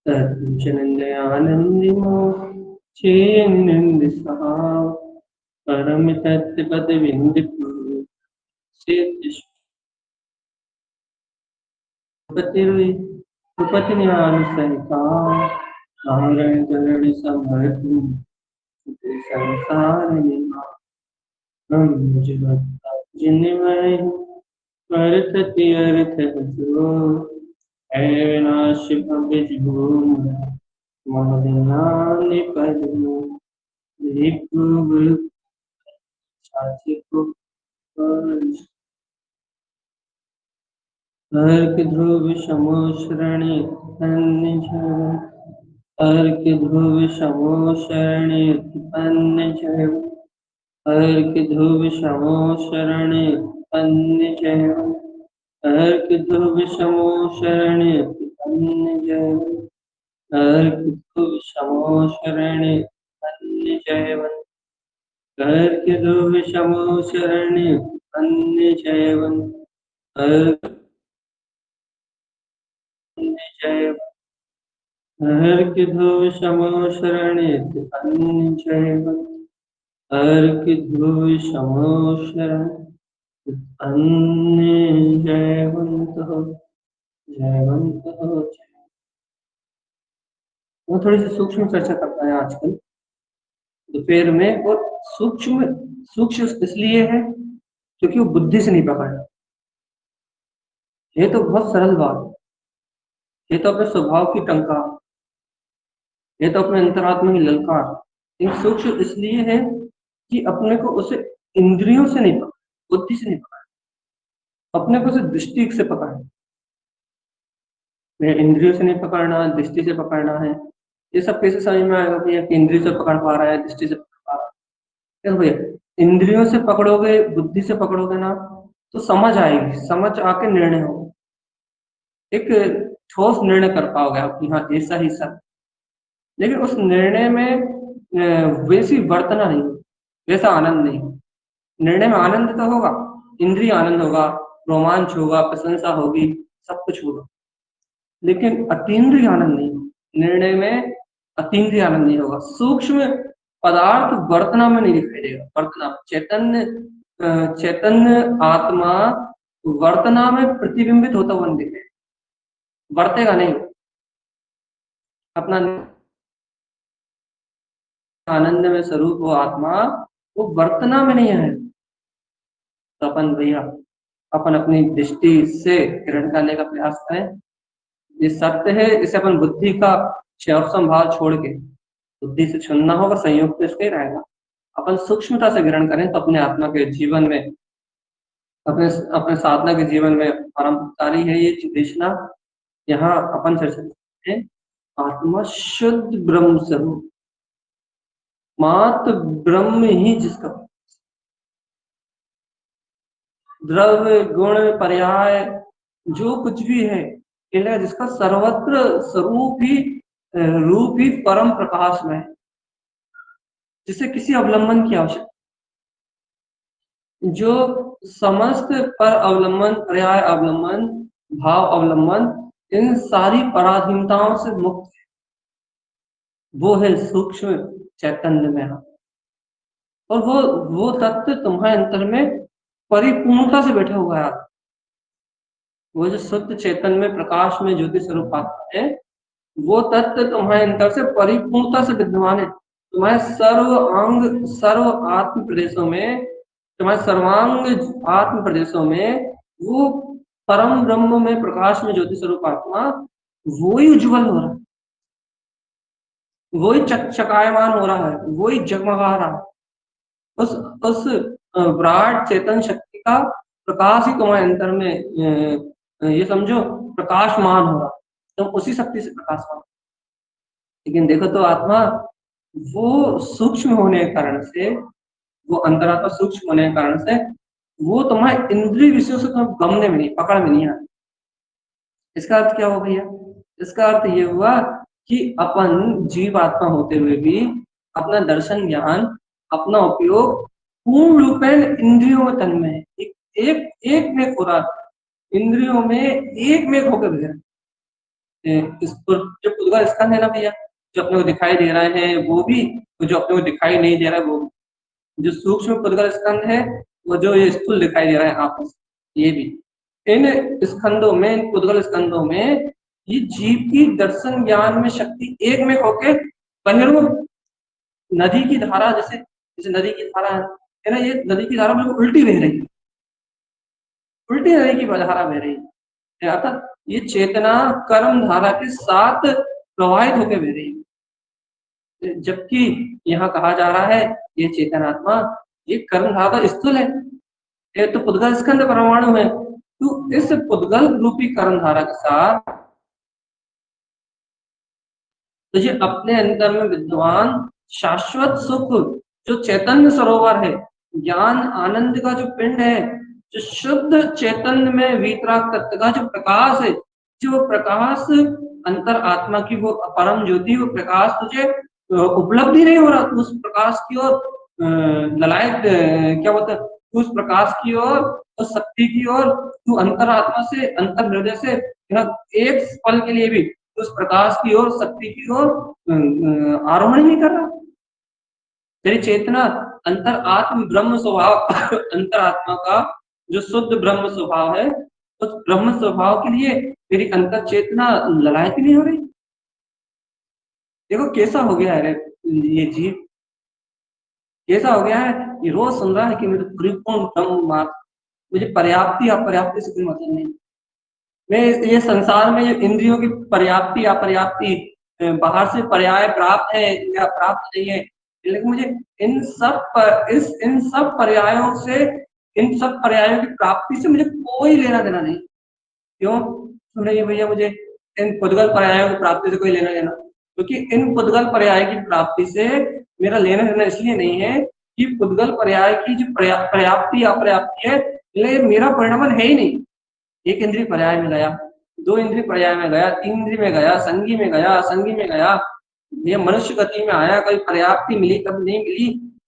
तत्पुरुषनन्दयानन्दिनो चेन्निन्दिसहा परम तत्पद विंदितु सुपति न्याय सहिता नारायण करण समर्थ संसार जिनमय करतति अर्थ जो है विनाश भव्य जीवन महाविज्ञान पद गुरु साथी को अर्क ध्रुव समो शरणे अर्क ध्रुव समो शरणे उत्पन्न जय अर्क ध्रुव समो शरणे उत्पन्न जय अर्क ध्रुव समो शरणे उत्पन्न जय अर्क ध्रुव समो शरणे उत्पन्न जय अर्क ध्रुव समो शरणे उत्पन्न जय अर्क जय अर्क ध्रुव समो शरणे उत्पन्न जय अर्क ध्रुव समो शरण उत्पन्न जयवंत हो जयवंत हो। वो थोड़ी सी सूक्ष्म चर्चा करता है आजकल दोपहर में, और सूक्ष्म सूक्ष्म इसलिए है क्योंकि वो बुद्धि से नहीं पकड़ा। ये तो बहुत सरल बात है, ये तो अपने स्वभाव की टंका, ये तो अपने अंतरात्मा की ललकार। लेकिन सूक्ष्म इसलिए है कि अपने को उसे इंद्रियों से नहीं पकड़ा, बुद्धि से नहीं पकड़ा, अपने को उसे दृष्टि से पकड़ा है। इंद्रियों से नहीं पकड़ना, दृष्टि से पकड़ना है। ये सब कैसे समझ में आएगा भैया कि इंद्रियों से पकड़ पा रहा है, दृष्टि से पकड़ पा रहा है? भैया इंद्रियों से पकड़ोगे, बुद्धि से पकड़ोगे ना, तो समझ आएगी, समझ आके निर्णय होगा, एक ठोस निर्णय कर पाओगे आप कि हाँ ऐसा ही सब। लेकिन उस निर्णय में वैसी वर्तना नहीं, वैसा आनंद नहीं। निर्णय में आनंद तो होगा, इंद्रिय आनंद होगा, रोमांच होगा, प्रशंसा होगी, सब कुछ होगा, लेकिन अतीन्द्रिय आनंद नहीं होगा। निर्णय में अतीन्द्रिय आनंद नहीं होगा। सूक्ष्म पदार्थ वर्तना में नहीं दिखाई देगा, वर्तना चैतन्य चैतन्य आत्मा वर्तना में प्रतिबिंबित होता हुआ नहीं दिखेगा, वर्तेगा नहीं। अपना आनंद में स्वरूप वो आत्मा, वो वर्तना में नहीं है। तो अपन भैया अपन अपनी दृष्टि से ग्रहण करने का प्रयास करें। ये सत्य है, इसे अपन बुद्धि का क्षौरसम भाव छोड़ के बुद्धि से चुनना होगा, संयोग तो इसके रहेगा। अपन सूक्ष्मता से ग्रहण करें तो अपने आत्मा के जीवन में, अपने अपने साधना के जीवन में परमपकारी है ये देशना। यहाँ अपन चर्चा करते हैं आत्मा शुद्ध ब्रह्म स्वरूप, मात्र ब्रह्म ही जिसका द्रव्य गुण पर्याय जो कुछ भी है, जिसका सर्वत्र स्वरूप ही रूप ही परम प्रकाश में है, जिसे किसी अवलंबन की आवश्यकता, जो समस्त पर अवलंबन, पर्याय अवलंबन, भाव अवलंबन, इन सारी पराधीनताओं से मुक्त है। वो है सूक्ष्म चैतन्य में। और वो तत्व तुम्हारे अंतर में परिपूर्णता से बैठा हुआ है। वो जो शुद्ध चैतन्य में, प्रकाश में, ज्योति स्वरूप आत्मा है, वो तत्व तुम्हारे अंतर से परिपूर्णता से विद्यमान है। तुम्हारे सर्व अंग, सर्व आत्म प्रदेशों में, तुम्हारे सर्वांग आत्म प्रदेशों में वो परम ब्रह्म में, प्रकाश में, ज्योति स्वरूप आत्मा वो ही उज्जवल हो रहा है, वो ही चकायमान हो रहा है, वो ही जगमगा रहा है। उस विराट चेतन शक्ति का प्रकाश ही तुम्हारे अंतर में ये समझो प्रकाशमान हो रहा, तुम उसी शक्ति से प्रकाशमान। लेकिन देखो तो आत्मा वो सूक्ष्म होने के कारण से, वो अंतरात्मा सूक्ष्म होने के कारण से वो तुम्हारे इंद्रिय विषयों से तुम्हें गमने में नहीं, पकड़ में नहीं आती। इसका अर्थ क्या हुआ भैया? इसका अर्थ ये हुआ कि अपन जीव आत्मा होते हुए भी अपना दर्शन ज्ञान, अपना उपयोग पूर्ण रूपेण इंद्रियों में तन्मय है, एक एक में हो रहा, इंद्रियों में एक में होकर गुजर। जो उद्गल स्कंध है ना भैया, जो अपने को दिखाई दे रहे हैं वो भी, जो अपने को दिखाई नहीं दे रहा है वो भी। जो सूक्ष्म उद्गल स्कंध है वो जो ये स्थूल दिखाई दे रहा है आपस ये भी, इन स्कंदों में, इन उद्गल स्कंदों में ये जीव की दर्शन ज्ञान में शक्ति एक में होके बहिर्मुख नदी की धारा, जैसे जैसे नदी की धारा है ना, ये नदी की धारा बिल्कुल उल्टी बह रही है, उल्टी नदी की धारा बह रही है, अर्थात ये चेतना कर्म धारा के साथ प्रवाहित होकर बह रही है। जबकि यहाँ कहा जा रहा है ये चेतनात्मा, ये कर्म धारा तो स्थूल है, ये तो पुद्गल स्कंद परमाणु है, तो इस पुद्गल रूपी कर्म धारा के साथ तुझे अपने अंदर में विद्वान शाश्वत सुख, जो चैतन्य सरोवर है, ज्ञान आनंद का जो पिंड है, जो शुद्ध चैतन्य में वीतराग तत्व का जो प्रकाश है, जो प्रकाश अंतर आत्मा की वो परम ज्योति, वो प्रकाश तुझे उपलब्धि नहीं हो रहा, तो उस प्रकाश की ओर ललायत क्या बोलते हैं, उस प्रकाश की ओर, उस शक्ति की ओर तू अंतर आत्मा से, अंतर हृदय से एक पल के लिए भी उस प्रकाश की ओर, शक्ति की ओर आरोहण नहीं कर रहा। तेरी चेतना अंतर आत्म ब्रह्म स्वभाव अंतर आत्मा का जो शुद्ध ब्रह्म स्वभाव है, उस ब्रह्म स्वभाव के लिए तेरी अंतर चेतना ललायत नहीं हो रही। देखो कैसा हो गया है ये जीव, कैसा हो गया है, ये रोज सुन रहा है कि मेरे परिपूर्ण ब्रह्म मात्र, मुझे पर्याप्ति अपर्याप्ति से कोई मतलब नहीं। मैं ये संसार में जो इंद्रियों की पर्याप्ति अपर्याप्ति, बाहर से पर्याय प्राप्त है या प्राप्त नहीं है, लेकिन मुझे इन सब पर्यायों से, इन सब पर्यायों की प्राप्ति से मुझे कोई लेना देना नहीं। क्यों सुनिए भैया, मुझे इन पुद्गल पर्यायों की प्राप्ति से कोई लेना देना, क्योंकि इन पुद्गल पर्याय की प्राप्ति से मेरा लेना देना इसलिए नहीं है कि पुद्गल पर्याय की जो पर्याप्ति अपर्याप्ति है, ये मेरा परिणाम है ही नहीं। एक इंद्रिय पर्याय में गया, दो इंद्रिय पर्याय में गया, तीन इंद्रिय में गया, संगी में गया, असंगी में गया, ये मनुष्य गति में आया, कभी पर्याप्ति मिली कभी नहीं मिली,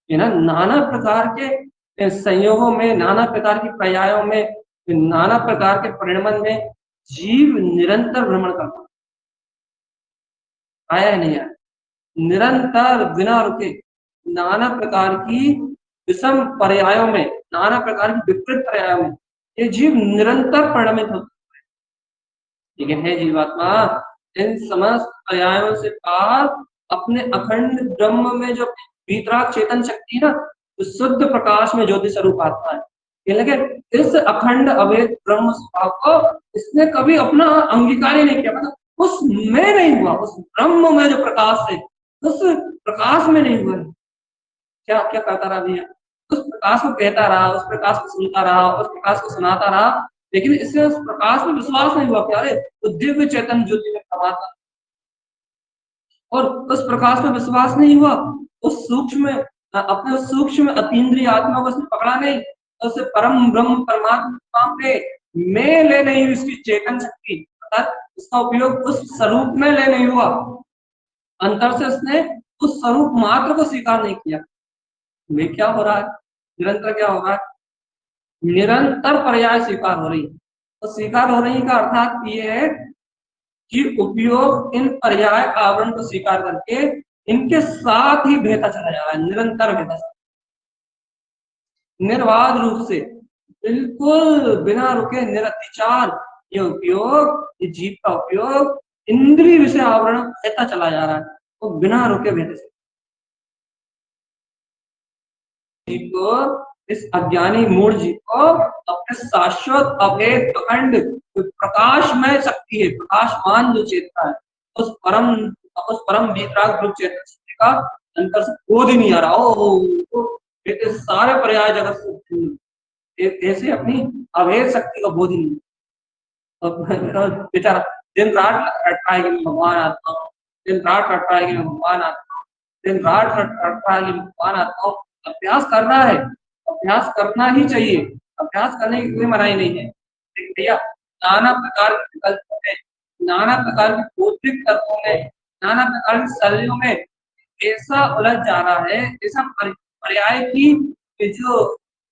है ना, नाना प्रकार के संयोगों में, नाना प्रकार की पर्यायों में, नाना प्रकार के परिणमन में जीव निरंतर भ्रमण करता, आया है नहीं आया, निरंतर बिना रुके नाना प्रकार की विषम पर्यायों में, नाना प्रकार की विपरीत पर्यायों में ये जीव निरंतर परिणमित होता है। लेकिन है जीवात्मा इन समस्त पर्यायों से पार अपने अखंड ब्रह्म में जो वीतराग चेतन शक्ति ना, तो शुद्ध प्रकाश में ज्योति स्वरूप आता है। लेकिन इस अखंड अवैध ब्रह्म स्वभाव को इसने कभी अपना अंगीकार ही नहीं किया, मतलब उसमें नहीं हुआ, उस ब्रह्म में जो प्रकाश है उस प्रकाश में नहीं हुआ। क्या क्या करता रहा भैया, उस प्रकाश को कहता रहा, उस प्रकाश को सुनता रहा, उस प्रकाश को सुनाता रहा, लेकिन इससे उस प्रकाश में विश्वास नहीं हुआ कि अरे तो दिव्य चेतन ज्योति में प्रभाता, और उस प्रकाश में विश्वास नहीं हुआ, उस सूक्ष्म अपने उस सूक्ष्म अतीन्द्रिय आत्मा को उसने पकड़ा नहीं, उस परम ब्रह्म परमात्मा पे में ले नहीं हुई उसकी चेतन शक्ति, अर्थात उसका उपयोग उस स्वरूप में ले नहीं हुआ, अंतर से उसने उस स्वरूप मात्र को स्वीकार नहीं किया। वे क्या हो रहा है, निरंतर क्या हो रहा है, निरंतर पर्याय स्वीकार हो रही है। तो स्वीकार हो रही का अर्थात ये है कि उपयोग इन पर्याय आवरण को स्वीकार करके इनके साथ ही बहता चला जा रहा है, निरंतर बहता, निर्बाध रूप से, बिल्कुल बिना रुके, निरतिचार ये उपयोग, ये जीव का उपयोग इंद्रिय विषय आवरण बहता चला जा रहा है, वो बिना रुके बहते जीव को, इस अज्ञानी मूढ़ जीव को अपने शाश्वत अभेद अखंड प्रकाशमय शक्ति है, प्रकाशमान जो चेतना है, उस परम वीतराग रूप चेतन शक्ति का अंतर से बोध ही नहीं आ रहा। ये सारे पर्याय जगत से ऐसे अपनी अभेद शक्ति का बोध ही नहीं, बेचारा दिन रात रटता है कि भगवान आता हूँ, दिन रात रटता है कि भगवान आता हूँ, दिन रात रटता है कि भगवान आता हूँ। अभ्यास करना है, अभ्यास करना ही चाहिए, अभ्यास करने की कोई मनाही नहीं है। भैया नाना प्रकार के विकल्पों में, नाना प्रकार के बौद्धिक तत्वों में, नाना प्रकार की शैलियों में ऐसा उलझ जा रहा है, ऐसा पर्याय की जो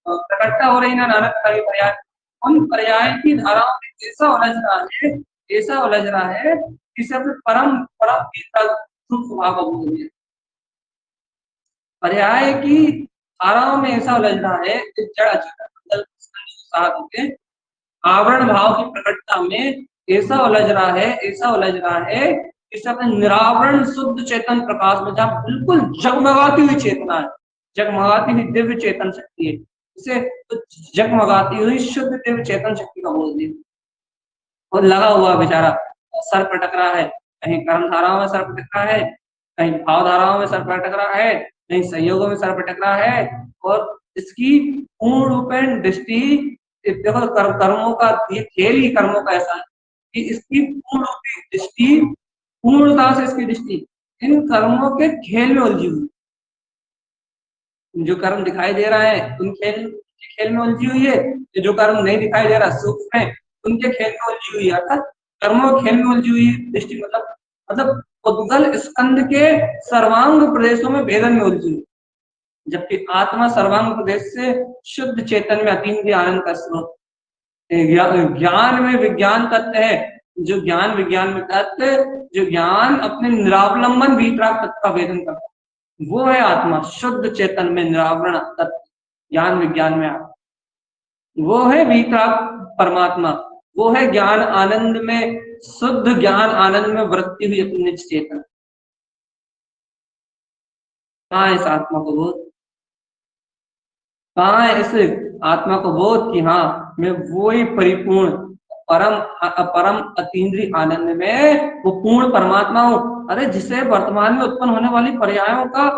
प्रकटता हो रही ना, नाना प्रकार के पर्याय, उन पर्याय की धाराओं में ऐसा उलझ रहा है, ऐसा उलझ रहा है इसे अपने परम परम स्वभाव का बोध दिया। पर्याय की धाराओं में ऐसा उलझ रहा है कि जड़ अचेतन के आवरण भाव की प्रकटता में ऐसा उलझ रहा है, ऐसा उलझ रहा है, इसे अपने निरावरण शुद्ध चेतन प्रकाश में जहाँ बिल्कुल जगमगाती हुई चेतना है, जगमगाती हुई दिव्य चेतन शक्ति है, इसे तो जगमगाती हुई शुद्ध दिव्य चेतन शक्ति का बोल दिया। और लगा हुआ बेचारा, सर पटक रहा है, कहीं कर्म धाराओं में सर पटक रहा है, कहीं भाव धाराओं में सर पटक रहा है, कहीं संयोगों में सर पटक रहा है। और इसकी पूर्ण रूपेण दृष्टि, देखो कर्मों का ये खेल ही कर्मों का ऐसा है कि इसकी पूर्ण रूपी दृष्टि, पूर्णता से इसकी दृष्टि इन कर्मों के खेल में उलझी हुई। जो कर्म दिखाई दे रहा है उन खेल में उलझी हुई है, जो कर्म नहीं दिखाई दे रहा सूक्ष्म है उनके खेल में उलझी हुई है। अर्थात कर्मों के खेल में उलझी हुई दृष्टि मतलब उद्गल स्कंद के सर्वांग प्रदेशों में भेदन में उलझी हुई, जबकि आत्मा सर्वांग प्रदेश से शुद्ध चेतन में अतीन्द्रिय आनंद का स्रोत। ज्ञान में विज्ञान तत्व है, जो ज्ञान विज्ञान में तत्व, जो ज्ञान अपने निरावलंबन वीतराग तत्व का वेदन करता है, वो है आत्मा शुद्ध चेतन में निरावरण तत्व, ज्ञान विज्ञान में आत्मा, वो है वीतराग परमात्मा, वो है ज्ञान आनंद में, शुद्ध ज्ञान आनंद में वृत्ति हुई अपनी निज चेतन। कहाँ इस आत्मा को बोध, कहाँ है इस आत्मा को बोध कि हाँ मैं वो ही परिपूर्ण परम परम अतीन्द्रिय आनंद में वो पूर्ण परमात्मा हूँ। अरे जिसे वर्तमान में उत्पन्न होने वाली पर्यायों का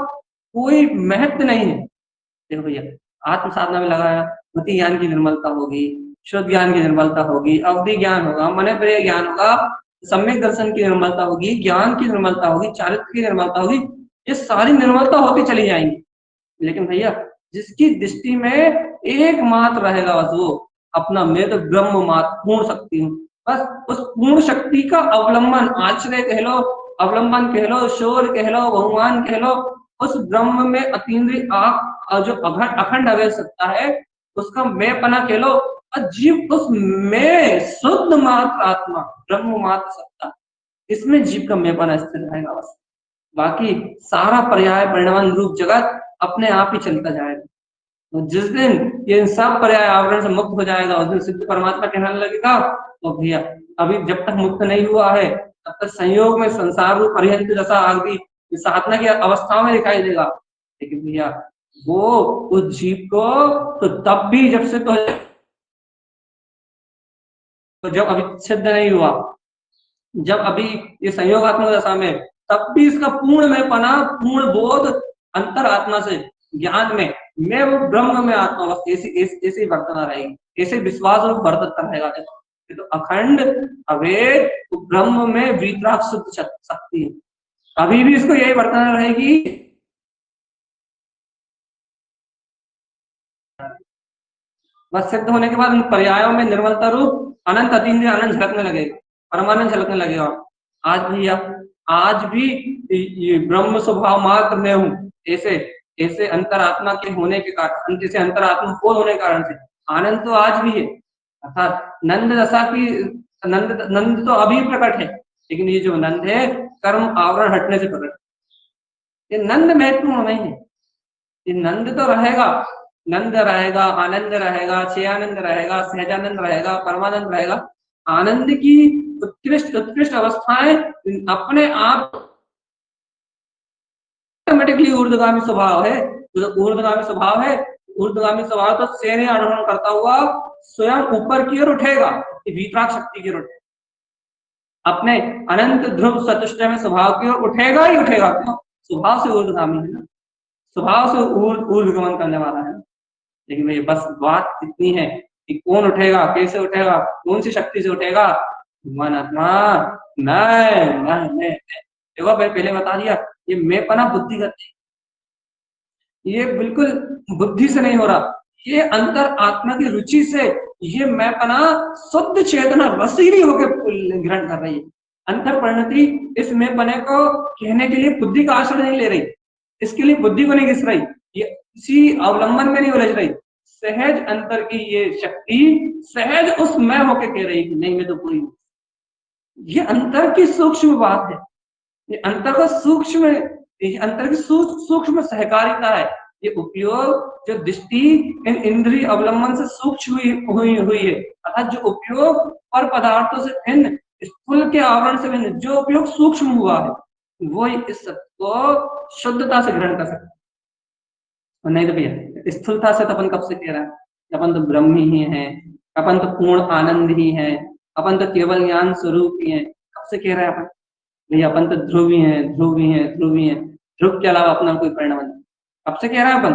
कोई महत्व नहीं है। देखो भैया, आत्म साधना में लगाया, मति ज्ञान की निर्मलता होगी, शुद्ध ज्ञान की निर्मलता होगी, अवधि ज्ञान होगा, मन प्रिय ज्ञान होगा, सम्यक दर्शन की निर्मलता होगी, ज्ञान की निर्मलता होगी, चारित्र की निर्मलता होगी, ये सारी निर्मलता होती चली जाएंगी। लेकिन भैया जिसकी दृष्टि में एकमात्र रहेगा बस वो अपना मैं तो ब्रह्म मात्र पूर्ण शक्ति हूँ, बस उस पूर्ण शक्ति का अवलंबन, आश्रय कह लो, अवलंबन कह लो, शोर कह लो, भगवान कह लो, उस ब्रह्म में अतीन्द्रिय आग जो अखंड अवैध सत्ता है उसका मैं पना कह लो, और जीव उस में शुद्ध मात्र आत्मा ब्रह्म मात्र सत्ता, इसमें जीव का मैं पना स्थिर रहेगा बस। बाकी सारा पर्याय परिणाम रूप जगत अपने आप ही चलता जाएगा। तो जिस दिन ये सब पर्याय आवरण से मुक्त हो जाएगा उस दिन सिद्ध परमात्मा कहलाने लगेगा। तो भैया अभी जब तक मुक्त नहीं हुआ है तब तक संयोग में संसार रूप पर्यंत जैसा आदि साधना की अवस्थाओं में दिखाई देगा। लेकिन भैया वो उस जीव को तो तब भी जब से तो जब अभी सिद्ध नहीं हुआ, जब अभी ये संयोगात्मक दशा में, तब भी इसका पूर्ण में पना, पूर्ण बोध अंतर आत्मा से ज्ञान में मैं वो ब्रह्म में आत्मा बस ऐसे बरतना रहेगी, ऐसे विश्वास और बरतता रहेगा। तो अखंड अवैध तो ब्रह्म में वीतराग शुद्ध शक्ति है, अभी भी इसको यही बरतना रहेगी। बस सिद्ध होने के बाद उन पर्यायों में निर्मलता रूप अनंत अतीन्द्रिय आनंद झलकने लगेगा, परमानंद झलकने लगेगा। आज भी आज भी ये ब्रह्म स्वभाव मात्र में हूँ, ऐसे ऐसे अंतरात्मा के होने के कारण, जैसे अंतरात्मा बोध होने के कारण से आनंद तो आज भी है। अर्थात नंद दशा की नंद तो अभी प्रकट है, लेकिन ये जो नंद है कर्म आवरण हटने से प्रकट, ये नंद महत्वपूर्ण नहीं है, ये नंद तो रहेगा, नंद रहेगा, आनंद रहेगा, चेयानंद रहेगा, सहजानंद रहेगा, परमानंद रहेगा। आनंद की उत्कृष्ट उत्कृष्ट अवस्थाएं अपने आप ऑटोमेटिकली ऊर्ध्वगामी स्वभाव है। जो ऊर्ध्वगामी स्वभाव है, ऊर्ध्वगामी स्वभाव तो सेने अनुसरण करता हुआ स्वयं ऊपर की ओर उठेगा, वीतराग शक्ति की ओर उठेगा, अपने अनंत ध्रुव सचुष्ट में स्वभाव की ओर उठेगा ही उठेगा। क्यों? स्वभाव से ऊर्ध्वगामी है ना, स्वभाव से ऊर्ध्वगमन करने वाला है। लेकिन ये बस बात इतनी है कि कौन उठेगा, कैसे उठेगा, कौन सी शक्ति से उठेगा? भगवान आत्मा मैं देखो मैं पहले बता दिया, ये मैं पना बुद्धिगत है, ये बिल्कुल बुद्धि से नहीं हो रहा, ये अंतर आत्मा की रुचि से ये मैं पना शुद्ध चेतना रसीली होकर ग्रहण कर रही है। अंतर परिणति इस मैं पने को कहने के लिए बुद्धि का आश्रय नहीं ले रही, इसके लिए बुद्धि को नहीं घिस रही, ये किसी अवलंबन में नहीं उलझ रही, सहज अंतर की ये शक्ति सहज उस मैं होके कह रही कि नहीं मैं तो पूरी हूँ, ये अंतर की सूक्ष्म बात है, ये अंतर का सूक्ष्म, ये अंतर की सूक्ष्म सहकारिता है। ये उपयोग जो दृष्टि इन इंद्रिय अवलंबन से सूक्ष्म हुई है, अर्थात जो उपयोग पर पदार्थों से भिन्न, स्थूल के आवरण से भिन्न जो उपयोग सूक्ष्म हुआ है, वो इस सत्य को शुद्धता से ग्रहण कर सकता है। और नहीं तो भैया स्थूलता से तो अपन कब से कह रहा है, अपन तो ब्रह्म ही है, अपन तो पूर्ण आनंद ही है, अपन तो केवल ज्ञान स्वरूप ही है, कब से कह रहा है अपन? भैया अपन तो ध्रुवी हैं, ध्रुवी हैं, ध्रुवी हैं, ध्रुव के अलावा अपना कोई परिणाम नहीं, कब से कह रहा है अपन?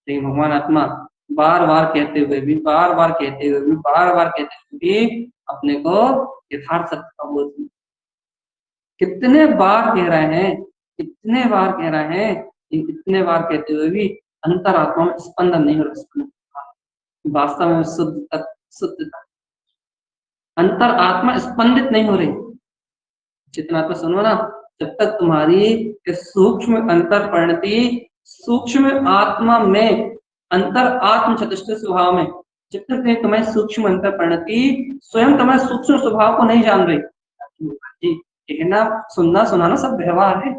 लेकिन भगवान आत्मा बार बार कहते हुए भी, बार बार कहते हुए भी, बार बार कहते हुए भी अपने को यथार्थ सत्य का बोध नहीं। कितने बार कह रहे हैं, कितने बार कह रहे हैं, इतने बार कहते हुए भी अंतरात्मा में स्पंदन नहीं हो रहा, वास्तव में शुद्धता, अंतर आत्मा स्पंदित नहीं हो रही। जितना तो सुनो ना, जब तक तुम्हारी इस सूक्ष्म अंतर परिणति, सूक्ष्म आत्मा में, अंतर आत्म चतुष्ट स्वभाव में, जब तक नहीं तुम्हें सूक्ष्म अंतर परिणति स्वयं तुम्हारे सूक्ष्म स्वभाव को नहीं जान रही, जी कहना सुनना सुनाना सब व्यवहार है।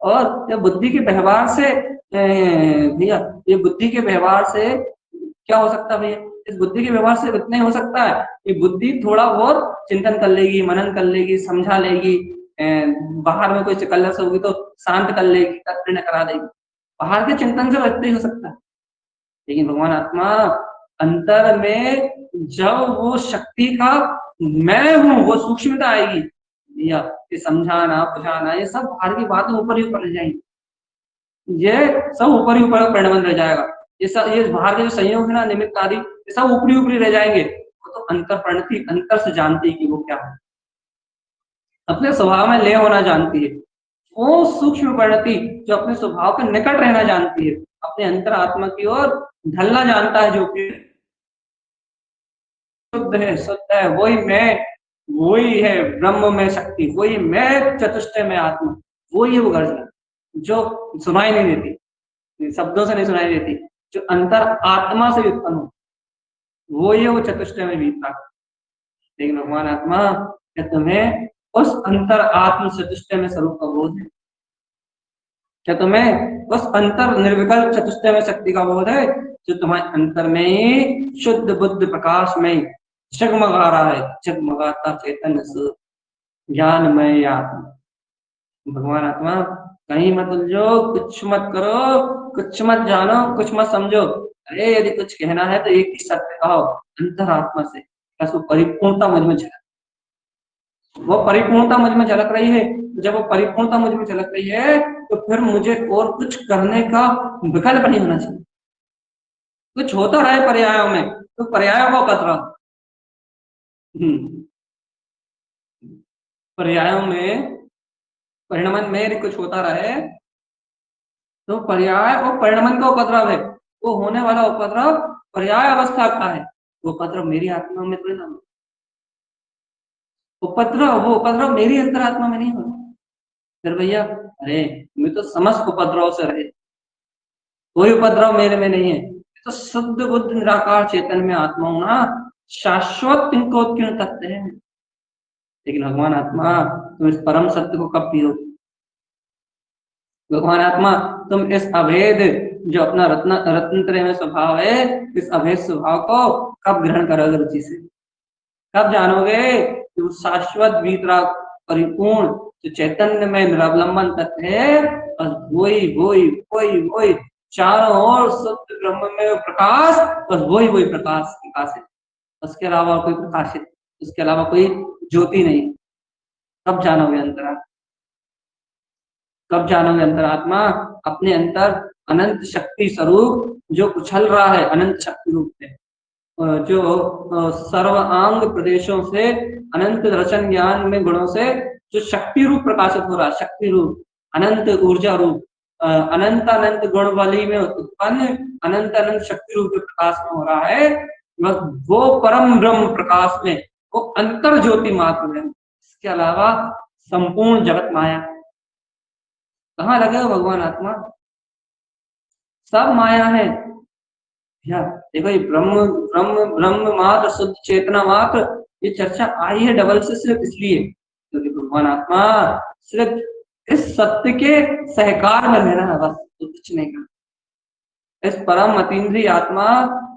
और ये बुद्धि के व्यवहार से भैया, ये बुद्धि के व्यवहार से क्या हो सकता है भैया? इस बुद्धि के व्यवहार से इतना ही हो सकता है कि बुद्धि थोड़ा बहुत चिंतन कर लेगी, मनन कर लेगी, समझा लेगी, बाहर में कोई चिकल्लस होगी तो शांत कर लेगी, तत्ण करा देगी, बाहर के चिंतन से इतना ही हो सकता है। लेकिन भगवान आत्मा अंतर में जब वो शक्ति का मैं हूं, वो सूक्ष्मता आएगी भैया, ये समझाना बुझाना ये सब बाहर की बातें ऊपर ही ऊपर रह जाएंगी, ये सब ऊपर ही ऊपर परिणमन रह जाएगा, ये सब ये बाहर के जो संयोग है ना, निमित्त आदि, ये सब ऊपरी ऊपरी रह जाएंगे। वो तो अंतर परिणति अंतर से जानती है कि वो क्या है, अपने स्वभाव में लय होना जानती है। वो सूक्ष्म परिणति जो अपने स्वभाव के निकट रहना जानती है, अपने अंतर आत्मा की ओर ढलना जानता है, जो कि शुद्ध है, शुद्ध है, वही मैं, वही है ब्रह्म में शक्ति, वही मैं चतुष्टय में आत्मा, वही है वो गर्जना जो सुनाई नहीं देती, शब्दों से नहीं सुनाई देती, जो अंतर आत्मा से उत्पन्न हो, वो ये वो चतुष्टय में बीतता। लेकिन भगवान आत्मा क्या तुम्हें उस अंतर आत्म चतुष्टय में स्वरूप का बोध है? क्या तुम्हें उस अंतर निर्विकल्प चतुष्टय में शक्ति का बोध है, जो तुम्हारे अंतर में ही शुद्ध बुद्ध प्रकाश में जगमगा रहा है, जगमगाता चैतन्य स्वरूप ज्ञानमय आत्मा। भगवान आत्मा कहीं मत उलझो, कुछ मत करो, कुछ मत जानो, कुछ मत समझो, अरे यदि कुछ कहना है तो एक ही सत्य कहो, अंतरात्मा से, बस वो परिपूर्णता मुझ में झलक, वो परिपूर्णता मुझ में झलक रही है। जब वो परिपूर्णता मुझ में झलक रही है तो फिर मुझे और कुछ करने का विकल्प नहीं होना चाहिए। कुछ होता रहे पर्यायों में तो पर्यायों को कतरा, पर्यायों में, परिणमन में यदि कुछ होता रहे तो पर्याय और परिणमन का उपद्रव है, वो होने वाला उपद्रव पर्याय अवस्था का है, वो उपद्रव मेरी आत्मा में थोड़ी ना, उपद्रव वो उपद्रव मेरी अंतरात्मा में नहीं होना। फिर भैया अरे मैं तो समस्त उपद्रव से रहे, कोई उपद्रव मेरे में नहीं है, तो शुद्ध बुद्ध निराकार चेतन में आत्मा होना शाश्वत पिंकोत्कीर्ण तत्व है। लेकिन भगवान आत्मा तुम इस परम सत्य को कब पियो? भगवान आत्मा तुम इस अभेद जो अपना रत्नत्रय में स्वभाव है, इस अभेद स्वभाव को कब ग्रहण करोगे रुचि से? कब जानोगे कि वो शाश्वत वीतराग परिपूर्ण जो चैतन्य में निरावलंबन तत्व है, बस वही वही वही वही चारों ओर शुद्ध ब्रह्म में प्रकाश, बस वही वही प्रकाश है, उसके अलावा कोई प्रकाशित, उसके अलावा कोई ज्योति नहीं। कब जानोगे अंतरात्मा? कब जानोगे अंतरात्मा? अपने अंतर अनंत शक्ति स्वरूप जो उछल रहा है अनंत शक्ति रूप से, जो सर्वांग प्रदेशों से अनंत रचन ज्ञान में गुणों से जो शक्ति रूप प्रकाशित हो रहा है, शक्ति रूप अनंत ऊर्जा रूप अनंत अनंत गुण वाली में उत्पन्न अनंत अनंत शक्ति रूप प्रकाश में हो रहा है, वो परम ब्रह्म प्रकाश में वो अंतर ज्योति मात्र है। इसके अलावा संपूर्ण जगत माया। कहाँ लगे हो भगवान आत्मा? सब माया है या देखो, ये ब्रह्म ब्रह्म ब्रह्म मात्र शुद्ध चेतना मात्र, ये चर्चा आई है डबल से सिर्फ इसलिए क्योंकि भगवान आत्मा सिर्फ इस सत्य के सहकार में रहना है, बस तो कुछ नहीं करना। इस परम अतीन्द्रिय आत्मा,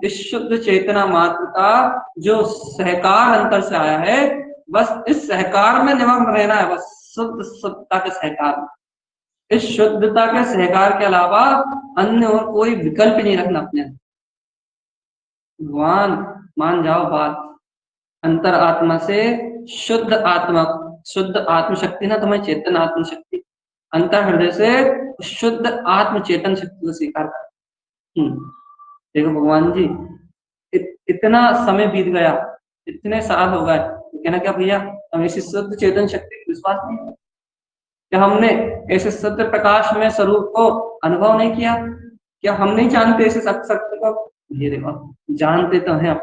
इस शुद्ध चेतना मात्र का जो सहकार अंतर से आया है, बस इस सहकार में निमग्न रहना है, बस शुद्ध सत्ता के सहकार में। इस शुद्धता के सहकार के अलावा अन्य और कोई विकल्प नहीं रखना अपने अंदर। भगवान मान जाओ बात, अंतर आत्मा से शुद्ध आत्मा, शुद्ध आत्म शक्ति ना तुम्हें चेतन आत्म शक्ति, अंतर हृदय से शुद्ध आत्म चेतन शक्ति को स्वीकार कर। देखो भगवान जी, इतना समय बीत गया, इतने साल हो गए, तो कहना क्या भैया हम इसी शुद्ध चेतन शक्ति पर विश्वास नहीं है? क्या हमने ऐसे शुद्ध प्रकाश में स्वरूप को अनुभव नहीं किया? क्या हम नहीं जानते ऐसे शक्ति को? ये देखो, जानते तो हैं,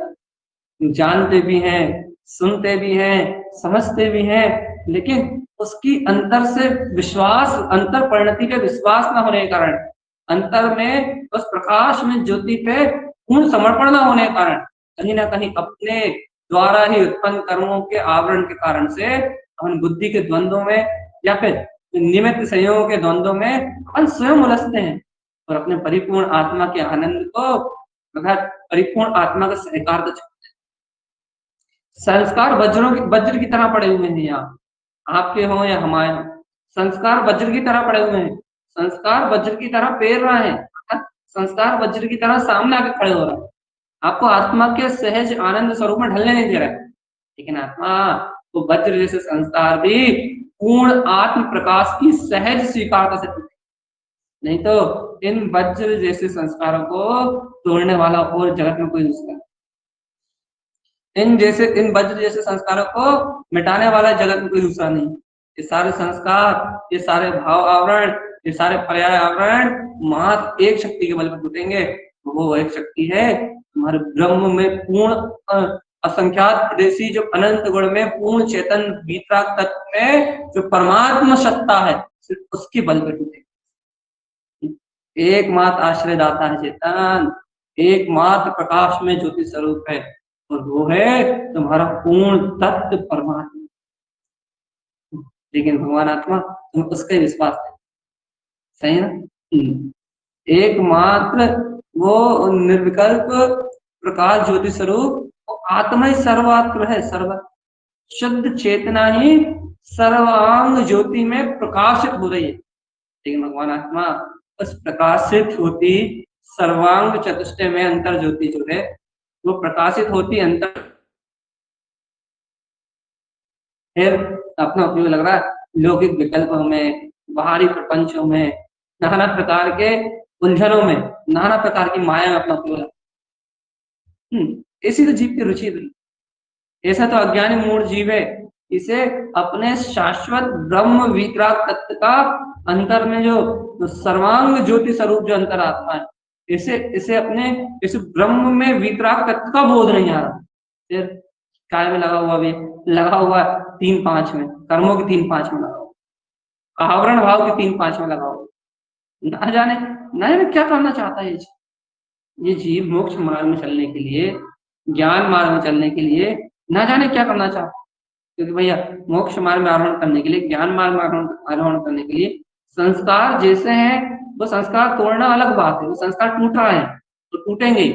जानते भी हैं, सुनते भी हैं, समझते भी हैं, लेकिन उसकी अंतर से विश्वास, अंतर परिणति पे विश्वास न होने के कारण, अंतर में उस प्रकाश में ज्योति पे पूर्ण समर्पण न होने के कारण, कहीं ना कहीं अपने द्वारा ही उत्पन्न कर्मों के आवरण के कारण से हम बुद्धि के द्वंद्वों में या फिर निमित्त संयोगों के द्वंद्वों में अपन स्वयं उलझते हैं और अपने परिपूर्ण आत्मा के आनंद को, परिपूर्ण आत्मा का सहकार को छोड़ते हैं। संस्कार वज्र की तरह पड़े हुए हैं यहाँ, आपके हो या हमारे हो, संस्कार वज्र की तरह पड़े हुए हैं। संस्कार वज्र की तरह पेर रहा है, संस्कार वज्र की तरह सामने आके खड़े हो रहा है, आपको आत्मा के सहज आनंद स्वरूप में ढलने नहीं दे रहा है। लेकिन आत्मा तो वज्र जैसे संस्कार भी पूर्ण आत्म प्रकाश की सहज स्वीकारता से टूटे, नहीं तो इन वज्र जैसे संस्कारों को तोड़ने वाला और जगत में कोई दूसरा, इन वज्र जैसे संस्कारों को मिटाने वाला जगत में कोई दूसरा नहीं। ये सारे संस्कार, ये सारे भाव आवरण, ये सारे पर्याय आवरण मात्र एक शक्ति के बल पर टूटेंगे। वो एक शक्ति है हमारे ब्रह्म में पूर्ण असंख्यात प्रदेशी, जो अनंत गुण में पूर्ण चेतन वीतराग तत्व में जो परमात्मा सत्ता है, सिर्फ उसके बल पर टूटेंगे। एकमात्र आश्रय दाता है चेतन, एकमात्र प्रकाश में ज्योति स्वरूप है, और वो है तुम्हारा पूर्ण तत्व परमात्मा। लेकिन भगवान आत्मा तुम उसका विश्वास है, सही ना? एकमात्र वो निर्विकल्प प्रकाश ज्योति स्वरूप, वो आत्मा ही सर्वात्म है, सर्व शुद्ध चेतना ही सर्वांग ज्योति में प्रकाशित हो रही है। लेकिन भगवान आत्मा उस प्रकाशित होती सर्वांग चतुष्टय में अंतर ज्योति जो है, वो प्रकाशित होती अंतर, फिर अपना उपयोग लग रहा है लौकिक विकल्पों में, बाहरी प्रपंचों में, नाना प्रकार के उलझनों में, नाना प्रकार की माया में अपना उपयोग लग। ऐसी तो जीव की रुचि रही, ऐसा तो अज्ञानी मूढ़ जीव है, इसे अपने शाश्वत ब्रह्म वितराग तत्व का अंतर में जो सर्वांग ज्योति स्वरूप जो अंतर आत्मा है, इसे अपने इस ब्रह्म में वितराग तत्व का बोध नहीं आ रहा। फिर काय में लगा हुआ, भी लगा हुआ 3-5 में, कर्मों की 3-5 में लगा हुआ, आवरण भाव की 3-5 में लगा हुआ, ना जाने क्या करना चाहता है ये जीव। मोक्ष मार्ग में चलने के लिए, ज्ञान मार्ग में चलने के लिए ना जाने क्या करना चाहता है। क्योंकि भैया मोक्ष मार्ग में आरोहण करने के लिए, ज्ञान मार्ग में आरोहण करने के लिए संस्कार जैसे हैं, वो संस्कार तोड़ना अलग बात है, वो संस्कार टूट रहा है तो टूटेंगे ही।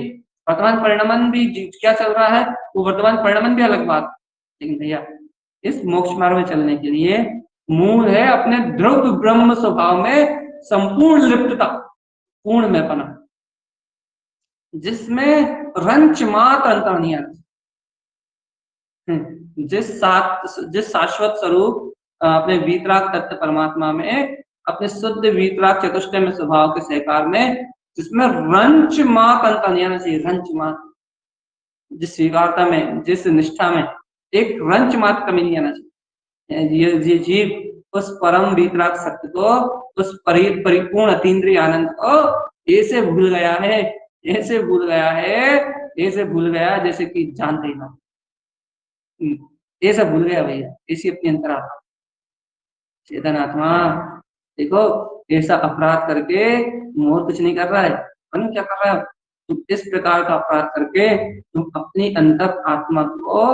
वर्तमान परिणामन भी क्या चल रहा है, वो वर्तमान परिणामन भी अलग बात। लेकिन भैया इस मोक्ष मार्ग में चलने के लिए मूल है अपने ध्रुव ब्रह्म स्वभाव में संपूर्ण लिप्तता, पूर्ण में पना, जिसमें रंच मात्र अंतर नहीं आता। जिस शाश्वत स्वरूप अपने वीतराग तत्व परमात्मा में, अपने शुद्ध वीतराग चतुष्टय में स्वभाव के सहकार में, जिसमें रंच मात्र अंतर नहीं आना चाहिए। रंच मात्र, जिस स्वीकारता में, जिस निष्ठा में एक रंच मात्र कमी नहीं आना चाहिए। ये जीव उस परम वीतराग सत्य को, उस परिपूर्ण अतीन्द्रिय आनंद को ऐसे भूल गया है, ऐसे भूल गया है, ऐसे भूल गया जैसे कि जानते ही ना, ऐसा भूल गया भैया। ऐसी अपनी अंतरात्मा चेतन आत्मा देखो, ऐसा अपराध करके मोर कुछ नहीं कर रहा है, क्या कर रहा है तुम? इस प्रकार का अपराध करके तुम अपनी अंतर आत्मा को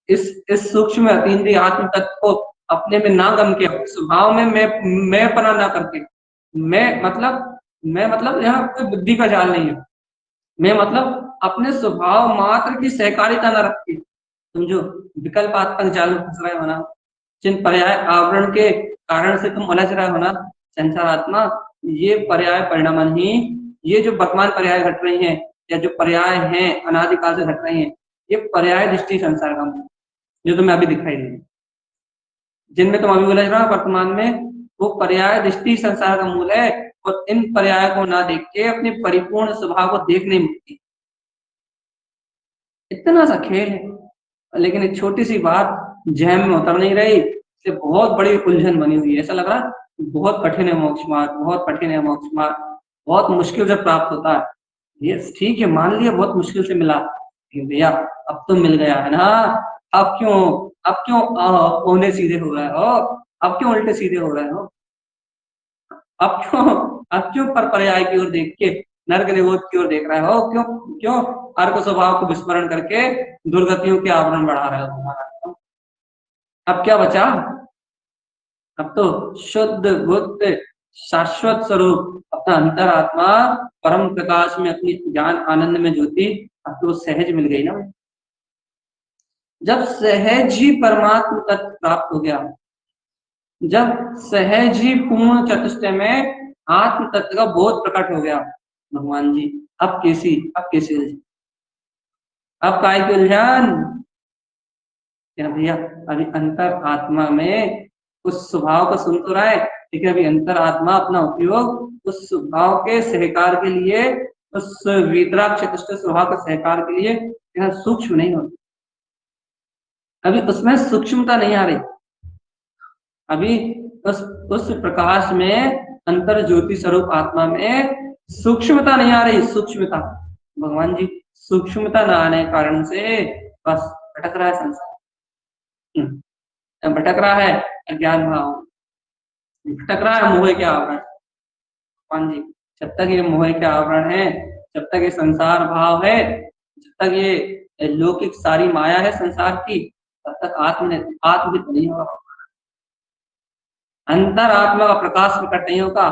इस सूक्ष्म अतीन्द्रिय आत्म तत्व को अपने में ना गम के, अपने स्वभाव में मैं पना ना करके, मैं मतलब यहाँ कोई बुद्धि का जाल नहीं है, मैं मतलब अपने स्वभाव मात्र की सहकारिता न रखती, समझो, विकल्पात्मक जाल में फंस रहे हो ना, जिन पर्याय आवरण के कारण से तुम उलझ रहे हो ना संसारात्मा, ये पर्याय परिणाम ही, ये जो वर्तमान पर्याय घट रही हैं या जो पर्याय हैं अनादिकाल से घट रही हैं, ये पर्याय दृष्टि संसार का मूल, जो तुम्हें अभी दिखाई दे, जिनमें तुम अभी उलझ रहे हो वर्तमान में, वो पर्याय दृष्टि संसार का मूल है। और इन पर्याय को ना देख के अपने परिपूर्ण स्वभाव को देख नहीं मुक्ति, इतना सा खेल है। लेकिन एक छोटी सी बात जहन में उतर नहीं रही, इससे बहुत बड़ी उलझन बनी हुई है। ऐसा लग रहा बहुत कठिन है मोक्ष मार्ग, बहुत कठिन है मोक्ष मार्ग, बहुत मुश्किल से प्राप्त होता है। ये ठीक है, मान लिया बहुत मुश्किल से मिला, भैया अब तो मिल गया है ना, अब क्यों औंधे सीधे हो रहे हो, अब क्यों उल्टे सीधे हो रहे हो, अब क्यों पर पर्याय की ओर देख के नर्क निरोध की ओर देख रहे हो, क्यों क्यों अर्क स्वभाव को विस्मरण करके दुर्गतियों के आवरण बढ़ा रहे हो तुम्हारा। अब क्या बचा, अब तो शुद्ध बुद्ध शाश्वत स्वरूप अपना अंतरात्मा परम प्रकाश में अपनी ज्ञान आनंद में ज्योति, अब तो सहज मिल गई ना। जब सहज ही परमात्मा तत्व प्राप्त हो गया, जब सहज ही पूर्ण चतुष्टय में आत्म तत्व का बोध प्रकट हो गया, भगवान जी अब कैसी उलझन, अब काय की उलझन, क्या भैया अभी अंतर आत्मा में उस स्वभाव को सुन तो रहा है, लेकिन अभी अंतर आत्मा अपना उपयोग उस स्वभाव के सहकार के लिए, उस वीतराग चतुष्ट स्वभाव के सहकार के लिए यहाँ सूक्ष्म नहीं होती, अभी उसमें सूक्ष्मता नहीं आ रही, अभी उस प्रकाश में अंतर ज्योति स्वरूप आत्मा में सूक्ष्मता नहीं आ रही, सूक्ष्मता, भगवान जी सूक्ष्मता न आने के कारण से बस भटक रहा है संसार, भटक रहा है अज्ञान भाव, भटक रहा है मोह के आवरण, भगवान जी जब तक ये मोह के आवरण है, जब तक ये संसार भाव है, जब तक ये लौकिक सारी माया है संसार की, तब तक आत्मविद नहीं होगा, अंतर आत्मा का प्रकाश प्रकट नहीं होगा।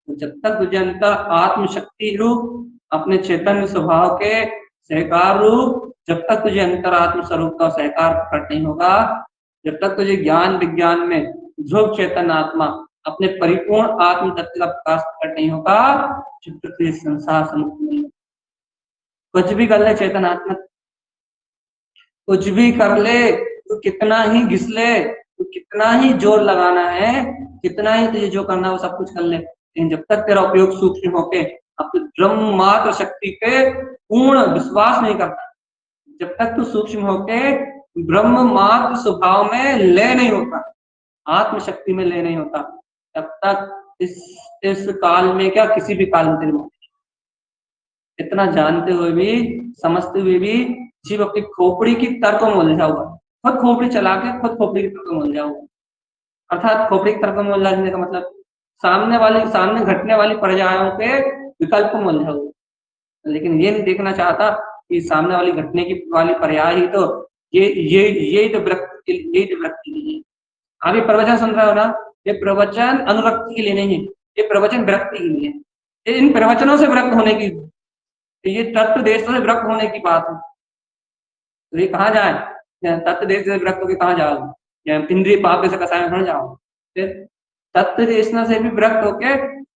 तो जब तक तुझे अंतर आत्म शक्ति रूप अपने चैतन्य स्वभाव के सहकार रूप, जब तक तुझे अंतर आत्म स्वरूप का सहकार प्रकट नहीं होगा, जब तक तुझे ज्ञान विज्ञान में ध्रुव चेतन आत्मा अपने परिपूर्ण आत्म तत्व का प्रकाश प्रकट नहीं होगा, जब तक तुझे संसार से मुक्त नहीं होगा। कुछ भी कर ले चेतन आत्मा, कुछ भी कर ले, तो कितना ही घिस ले, तो कितना ही जोर लगाना है, कितना ही तुझे जो करना है वो सब कुछ कर ले, लेकिन जब तक तेरा उपयोग सूक्ष्म होके अपने ब्रह्म मात्र शक्ति पे पूर्ण विश्वास नहीं करता, जब तक तू सूक्ष्म होके ब्रह्म मात्र स्वभाव में लय नहीं होता, आत्म शक्ति में लय नहीं होता, तब तक इस काल में क्या किसी भी काल में तेरी मौत। इतना जानते हुए भी, समझते हुए भी जीव अपनी खोपड़ी की तर्कों में उलझा हुआ, खुद खोपड़ी चला के खुद खोपड़ी की तर्कों में उलझा हुआ, अर्थात खोपड़ी की तर्कों में उलझने का मतलब सामने घटने वाली पर्यायों के विकल्प में उलझा हुआ, लेकिन ये नहीं देखना चाहता कि सामने वाली घटने की वाली पर्याय ही तो ये तो विरक्ति के लिए, आप ये प्रवचन सुन रहे हो ना, ये प्रवचन अनुरक्ति के लिए नहीं है, ये प्रवचन विरक्ति के लिए, इन प्रवचनों से विरक्त होने की, ये तत्व देश से विरक्त होने की बात है। तो ये कहाँ जाए, तत्व देश से विरक्त होकर कहाँ जाओ, इंद्रिय पाप जैसे कसाय में जाओ, फिर तत्व देशना से भी विरक्त होके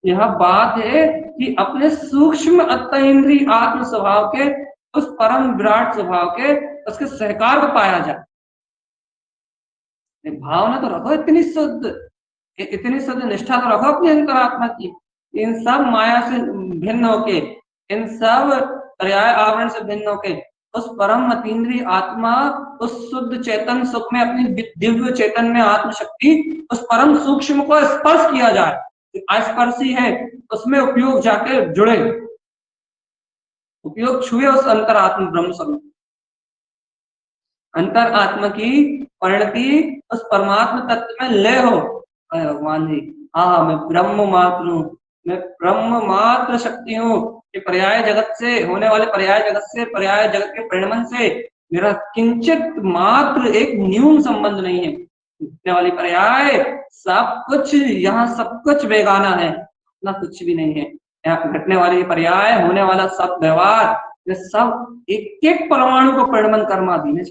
यह बात है कि अपने सूक्ष्म अतीन्द्रिय आत्म स्वभाव के उस परम विराट स्वभाव के उसके सहकार को पाया जाए। भावना तो रखो इतनी शुद्ध निष्ठा तो रखो अपनी अंतरात्मा की, इन सब माया से भिन्न होके, इन सब पर्याय आवरण से भिन्न होके उस परम अतीन्द्रिय आत्मा, उस शुद्ध चेतन सुख में अपनी दिव्य चेतन में आत्म शक्ति, उस परम सूक्ष्म को स्पर्श किया जाए, अस्पर्शी है उसमें उपयोग जाके जुड़े, उपयोग छुए उस अंतरात्म ब्रह्म स्वरूप, अंतर आत्मा की परिणति उस परमात्मा तत्व में लय हो। भगवान जी हाँ मैं ब्रह्म मात्र हूँ, मैं ब्रह्म मात्र शक्ति हूँ, ये पर्याय जगत से होने वाले पर्याय जगत से, पर्याय जगत के परिणमन से मेरा किंचित मात्र एक न्यून संबंध नहीं है। घटने वाली पर्याय सब कुछ, यहाँ सब कुछ बेगाना है, ना कुछ भी नहीं है। यहाँ घटने वाली पर्याय, होने वाला सब व्यवहार, ये सब एक एक परमाणु को परिणमन कर्माधीन है।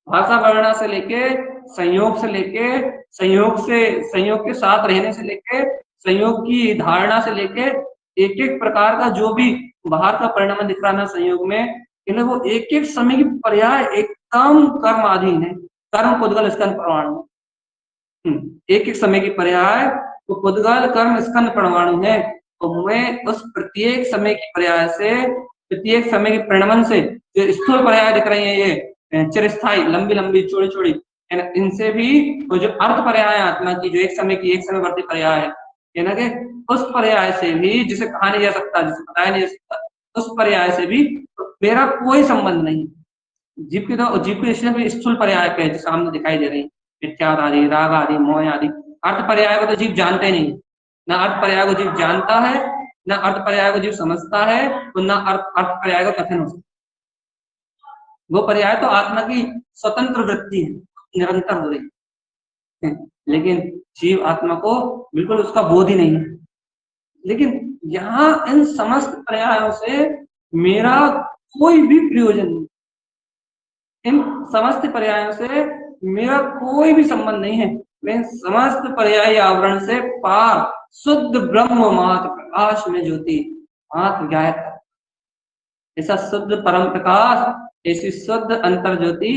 भाषा वर्णा से लेके, संयोग से लेके, संयोग के साथ रहने से लेके, संयोग की धारणा से लेके, एक एक प्रकार का जो भी बाहर का परिणाम दिख रहा है ना संयोग में, इन्हें वो एक एक समय की पर्याय एकदम कर्माधीन है। कर्म पुद्गल स्कंद परमाणु, एक एक समय की पर्याय तो पुद्गल कर्म स्कंद परमाणु है। तो मैं उस प्रत्येक समय की पर्याय से, प्रत्येक समय के परिणमन से जो स्थूल पर्याय दिख रही है, ये चिरस्थायी, लंबी लंबी, चौड़ी चौड़ी, इनसे भी वो जो अर्थ पर्याय आत्मा की, जो एक समय की, एक समय वर्ती पर्याय है ना, कि उस पर्याय से भी, जिसे कहा नहीं जा सकता, जिसे बताया नहीं जा सकता, उस पर्याय से भी मेरा कोई संबंध नहीं। जीव की तो, जीव की इसलिए भी स्थूल पर्याय पे जो सामने दिखाई दे रही, मिथ्याद आदि, राग आदि, मोह आदि। अर्थ पर्याय को तो जीव जानते नहीं, ना अर्थ पर्याय को जीव जानता है, ना अर्थ पर्याय को जीव समझता है, तो ना अर्थ पर्याय को कथन हो सकता। वो पर्याय तो आत्मा की स्वतंत्र वृत्ति है, निरंतर हो रही है, लेकिन जीव आत्मा को बिल्कुल उसका बोध ही नहीं है। लेकिन यहाँ इन समस्त पर्यायों से मेरा कोई भी प्रयोजन नहीं, इन समस्त पर्यायों से मेरा कोई भी संबंध नहीं है। मैं समस्त पर्याय आवरण से पार शुद्ध ब्रह्म मात्र प्रकाश में ज्योति मात्र ज्ञात, ऐसा शुद्ध परम प्रकाश, ऐसी शुद्ध अंतर ज्योति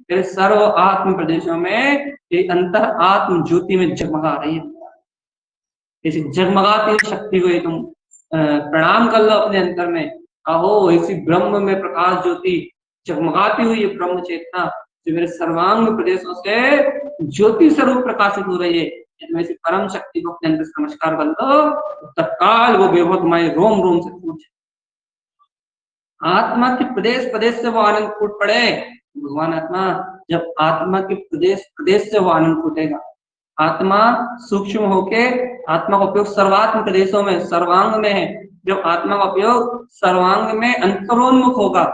तेरे सर्व आत्म प्रदेशों में ये अंतर आत्म ज्योति में जगमगा रही है। ऐसी जगमगाती शक्ति को तुम प्रणाम कर लो अपने अंतर में। अहो इसी ब्रह्म में प्रकाश ज्योति जगमगाती हुई ये ब्रह्म चेतना जो मेरे सर्वांग प्रदेशों से ज्योति स्वरूप प्रकाशित हो रही है, ऐसी परम शक्ति को अपने अंदर नमस्कार कर लो, तत्काल वो बेभुतमय रोम रोम से पूछे आत्मा के प्रदेश प्रदेश से वो आनंद फूट पड़े। भगवान आत्मा जब आत्मा के प्रदेश प्रदेश से वो आनंद फूटेगा, आत्मा सूक्ष्म होके, आत्मा का उपयोग सर्वात्म प्रदेशों में, सर्वांग में है, जब आत्मा का उपयोग सर्वांग में अंतरोन्मुख होगा,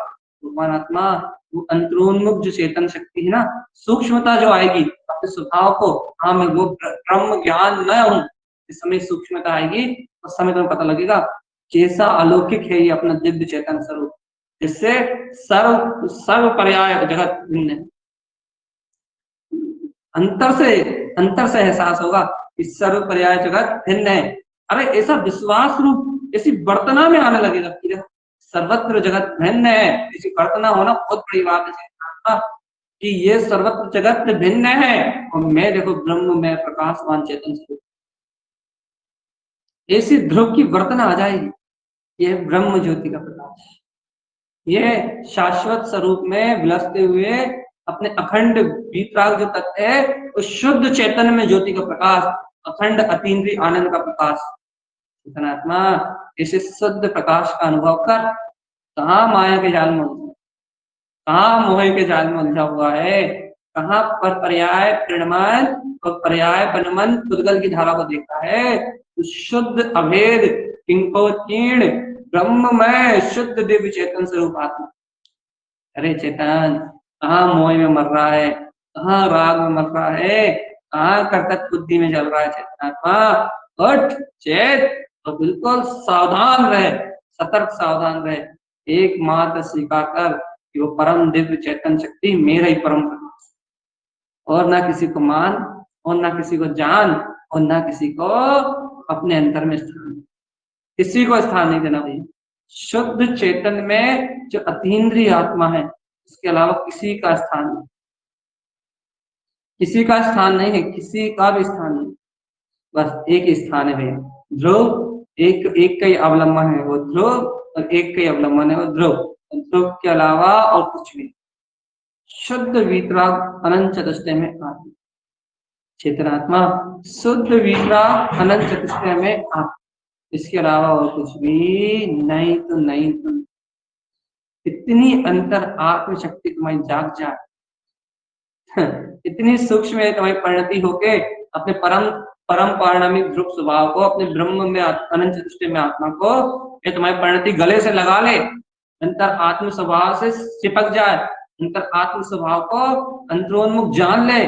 भगवान आत्मा वो अंतरोन्मुख जो चेतन शक्ति है ना, सूक्ष्मता जो आएगी अपने स्वभाव को, हाँ मैं वो ब्रह्म ज्ञान न हूँ, इस समय सूक्ष्मता आएगी, उस समय तुम्हें पता लगेगा कैसा अलौकिक है ये अपना दिव्य चेतन स्वरूप, जिससे सर्व सर्व पर्याय जगत भिन्न है। अंतर से एहसास होगा कि सर्व पर्याय जगत भिन्न है। अरे ऐसा विश्वास रूप ऐसी वर्तना में आने लगेगा कि सर्वत्र जगत भिन्न है, ऐसी वर्तना होना बहुत बड़ी बात है कि ये सर्वत्र जगत भिन्न है और मैं देखो ब्रह्म में प्रकाशवान चेतन स्वरूप, ऐसी ध्रुव की वर्तना आ जाएगी। यह ब्रह्म ज्योति का प्रकाश, यह शाश्वत स्वरूप में विलसते हुए अपने अखंड वीतराग जो तत्व है, उस शुद्ध चेतन में ज्योति का प्रकाश, अखंड अतीन्द्रिय आनंद का प्रकाश। चेतनात्मा इसे शुद्ध प्रकाश का अनुभव कर, कहाँ माया के जाल में, कहाँ मोह के जाल में उलझा हुआ है, कहाँ पर पर्याय परिणमन और पर्याय परिणमन पुद्गल की धारा को देखा है, उस शुद्ध अभेद किंकोतीर्ण ब्रह्ममय शुद्ध दिव्य चेतन स्वरूप आत्मा। अरे चेतन कहाँ मोह में मर रहा है, कहाँ राग में मर रहा है, कहाँ कर्तव्य बुद्धि में चल रहा है। चेतनात्मा उठ चेत तो बिल्कुल सावधान रहे, सतर्क सावधान रहे, एकमात्र स्वीकार कर कि वो परम दिव्य चेतन शक्ति मेरा ही परम प्रकाश, और ना किसी को मान, और ना किसी को जान, और ना किसी को अपने अंतर में स्थान, किसी को स्थान नहीं देना भैया। शुद्ध चेतन में जो अतीन्द्रिय आत्मा है, इसके अलावा किसी का स्थान नहीं, किसी का स्थान नहीं है, किसी का भी स्थान नहीं, बस एक ही स्थान है भैया, ध्रुव। एक का ही अवलंबन है वो ध्रुव, और एक का ही अवलंबन है वो ध्रुव, ध्रुव के अलावा और कुछ भी। शुद्ध वीतराग अनंत चतुष्टय में आत्मा, चेतनात्मा शुद्ध वीतराग अनंत चतुष्टय में आत्मा, इसके अलावा और कुछ भी नहीं तो नहीं तो। इतनी अंतर आत्म शक्ति तुम्हारी जाग जाए, इतनी सूक्ष्म है तुम्हारी परिणति होके अपने परम पारणामिक ध्रुव स्वभाव को, अपने ब्रह्म में अनंत चतुष्टय में आत्मा को, ये तुम्हारी परिणति गले से लगा ले, अंतर आत्म स्वभाव से चिपक जाए, अंतर आत्म स्वभाव को अंतरोन्मुख जान ले,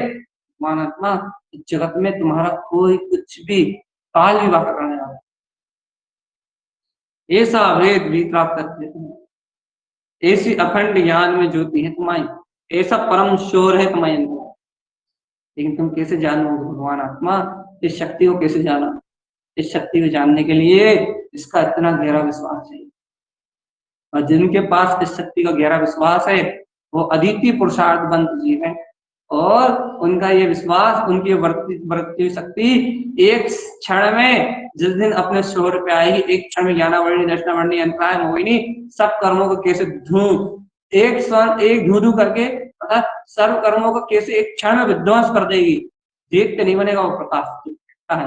मानात्मा जगत में तुम्हारा कोई कुछ भी काल विवाह करने वाला, ऐसा वेद भी प्राप्त करते हैं, ऐसी अखंड ज्ञान में ज्योति है तुम्हारी, ऐसा परम शोर है तुम्हारे अंदर। लेकिन तुम कैसे जानोगे भगवान आत्मा, इस शक्ति को कैसे जाना? इस शक्ति को जानने के लिए इसका इतना गहरा विश्वास चाहिए, और जिनके पास इस शक्ति का गहरा विश्वास है वो अद्वितीय पुरुषार्थवंत जीव है, और उनका ये विश्वास, उनकी वर्ती शक्ति एक क्षण में, जिस दिन अपने शोर पे आएगी, एक क्षण में ज्ञानावरणी, दर्शनावरणी, अंतराय, मोहिनी सब कर्मों को कैसे एक धू धू करके सर्व कर्मों को कैसे एक क्षण में विध्वंस कर देगी, देखते नहीं बनेगा वो प्रकाश है,